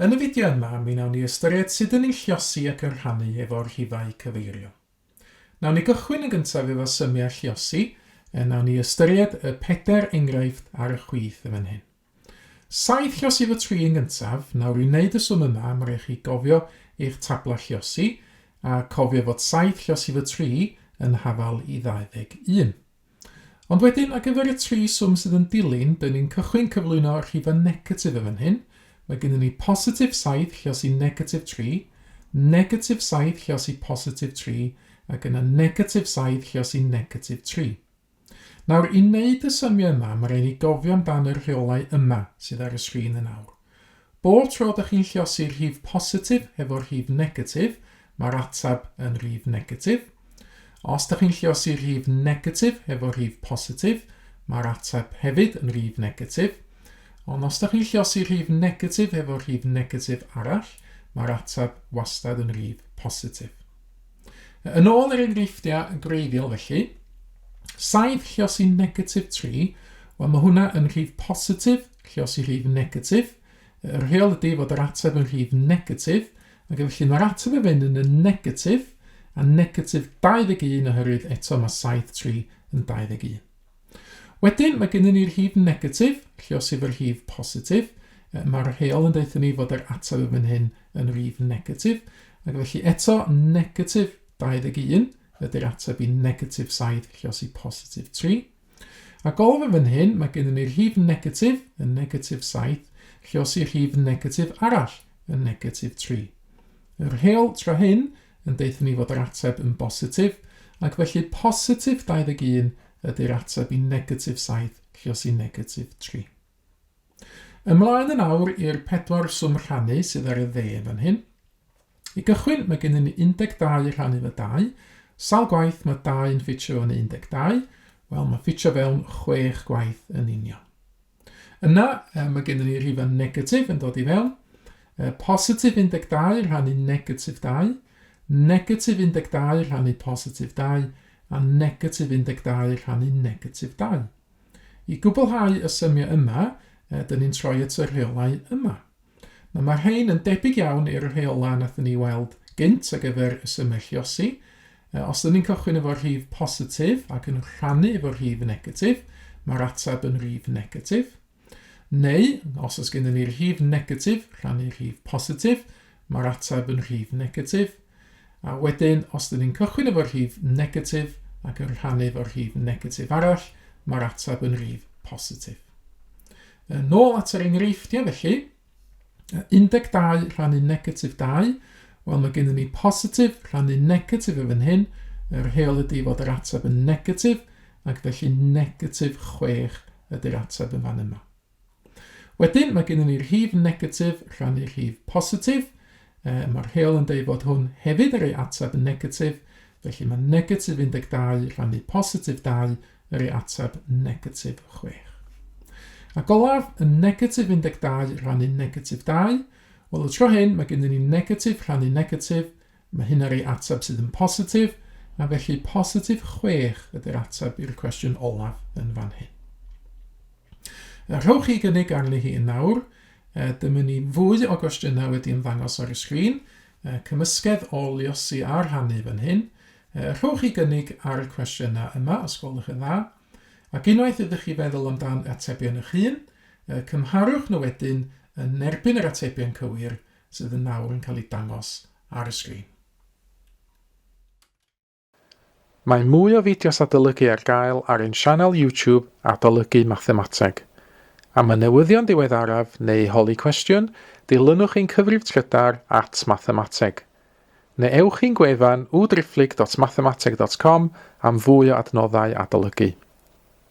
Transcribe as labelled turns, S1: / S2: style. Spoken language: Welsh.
S1: Yn y fideo yma, mi wnawn ni ystyried sut yn ni'n lluosi ac yn rhannu efo'r rhifau cyfeiriol. Nawn ni gychwyn yn gyntaf efo symiau lluosi, nawn ni ystyried y 4 enghraifft ar y chwith yn fan hyn. 7 lluosi fo 3 yn gyntaf, nawr i wneud y swm yma, mae rhaid chi gofio eich tabla lluosi, a cofio fod 7 lluosi fo 3 yn hafal i 21. Ond wedyn, ar gyfer y 3 swm sydd yn dilyn, dyn ni'n cychwyn cyflwyno rhifau negatif yn fan hyn. Mae gennym ni positif 7 lluosi negatif 3, negatif 7 lluosi positif 3, ac yna negatif 7 lluosi negatif 3. Nawr, i wneud y symiau yma, mae rhaid ni gofio amdan y rheolau yma sydd ar y sgrin yn awr. Bob tro ydych chi'n lluosi rhif positif efo'r rhif negatif, mae'r atab yn rhif negatif. Os ydych chi'n lluosi rhif negatif efo'r rhif positif, mae'r atab hefyd yn rhif negatif. Ond os ydych chi'n lluosi rhif negatif efo'r rhif negatif arall, mae'r atab wastad yn rhif positif. Yn ôl yr enghreifftiau greiddiol felly, 7 lluosi negatif 3, wel mae hwnna yn rhif positif lluosi rhif negatif. Yr rheol ydy fod yr ateb yn rhif negatif, ac felly mae'r ateb yn fynd yn y negatif, a negatif 21 oherwydd eto mae 7 3 yn 21. Wedyn, mae gennym ni'r rhif negatif, lluosi fo'r rhif positif. Mae'r rheol yn deud ni fod yr ateb yn fan hyn yn rhif negatif. Ac felly eto, negatif 21 ydy'r ateb i negatif 7 lluosi positif 3. Ac o fan hyn, mae gennym ni'r rhif negatif, yn negatif 7, lluosi rhif negatif arall, yn negatif 3. Yr rheol tra hyn yn deud ni fod yr ateb yn positif, ac felly positif 21 ydy'r ateb i negatif 7 lluosi negatif 3. Ymlaen yn awr i'r 4 swm rhannu sydd ar y dde fan hyn. I gychwyn, mae gennym ni 12 rhannu fo 2. Sawl gwaith mae 2 yn ffitio yn 12? Wel, mae ffitio fewn 6 gwaith yn union. Yna, mae gennym ni rhifau negatif yn dod i fewn. Positif 12 rhannu negatif 2. Negatif 12 rhannu positif 2. A negatif 12 rhannu negatif 2. I gwblhau y symiau yma, dyn ni'n troi at y rheolau yma. Mae'r rhain yn debyg iawn i'r rheolau nathon ni weld gynt ar gyfer y symiau lluosi. Os dyn ni'n cychwyn efo'r rhif positif ac yn rhannu efo'r rhif negatif, mae'r ateb yn rhif negatif. Neu, os oes gennym ni'r rhif negatif rhannu rhif positif, mae'r ateb yn rhif negatif. A wedyn, os dyn ni'n cychwyn efo'r rhif negatif ac yn rhannu efo'r rhif negatif arall, mae'r ateb yn rhif positif. Nôl at yr enghreifftiau felly, 12 rhannu negatif 2, wel mae gennym ni positif rhannu negatif yn fan hyn, yr rheol ydy fod yr ateb yn negatif, ac felly negatif 6 ydy'r ateb yn fan yma. Wedyn, mae gennym ni'r rhif negatif rhannu rhif positif. Mae'r rheol yn dweud fod hwn hefyd yr ei ateb yn negatif, felly mae negatif 12 rhannu positif 2 yr ei ateb negatif 6. Ac olaf, y negatif 12 rhannu negatif 2, wel y tro hyn mae gennym ni negatif rhannu negatif, mae hyn yr ei ateb sydd yn positif, a felly positif 6 ydy'r ateb i'r cwestiwn olaf yn fan hyn. Rhowch chi gynnig arni hi yn nawr. Dyma ni fwy o gwestiynau wedi ymddangos ar y sgrin. Cymysgedd o lluosi a rhannu fan hyn. Rhowch chi gynnig ar y cwestiynau yma, os gwelwch yn dda. Ac unwaith ydych chi feddwl amdan atebion eich hun, cymharwch nhw wedyn yn erbyn yr atebion cywir sydd yn nawr yn cael ei dangos ar y sgrin.
S2: Mae mwy o fideos adolygu ar gael ar ein sianel YouTube Adolygu Mathemateg. Am y newyddion diweddaraf neu holi cwestiwn, dilynwch ein cyfrif trydar @Mathemateg. Neu ewch i'n gwefan www.mathemateg.com am fwy o adnoddau adolygu.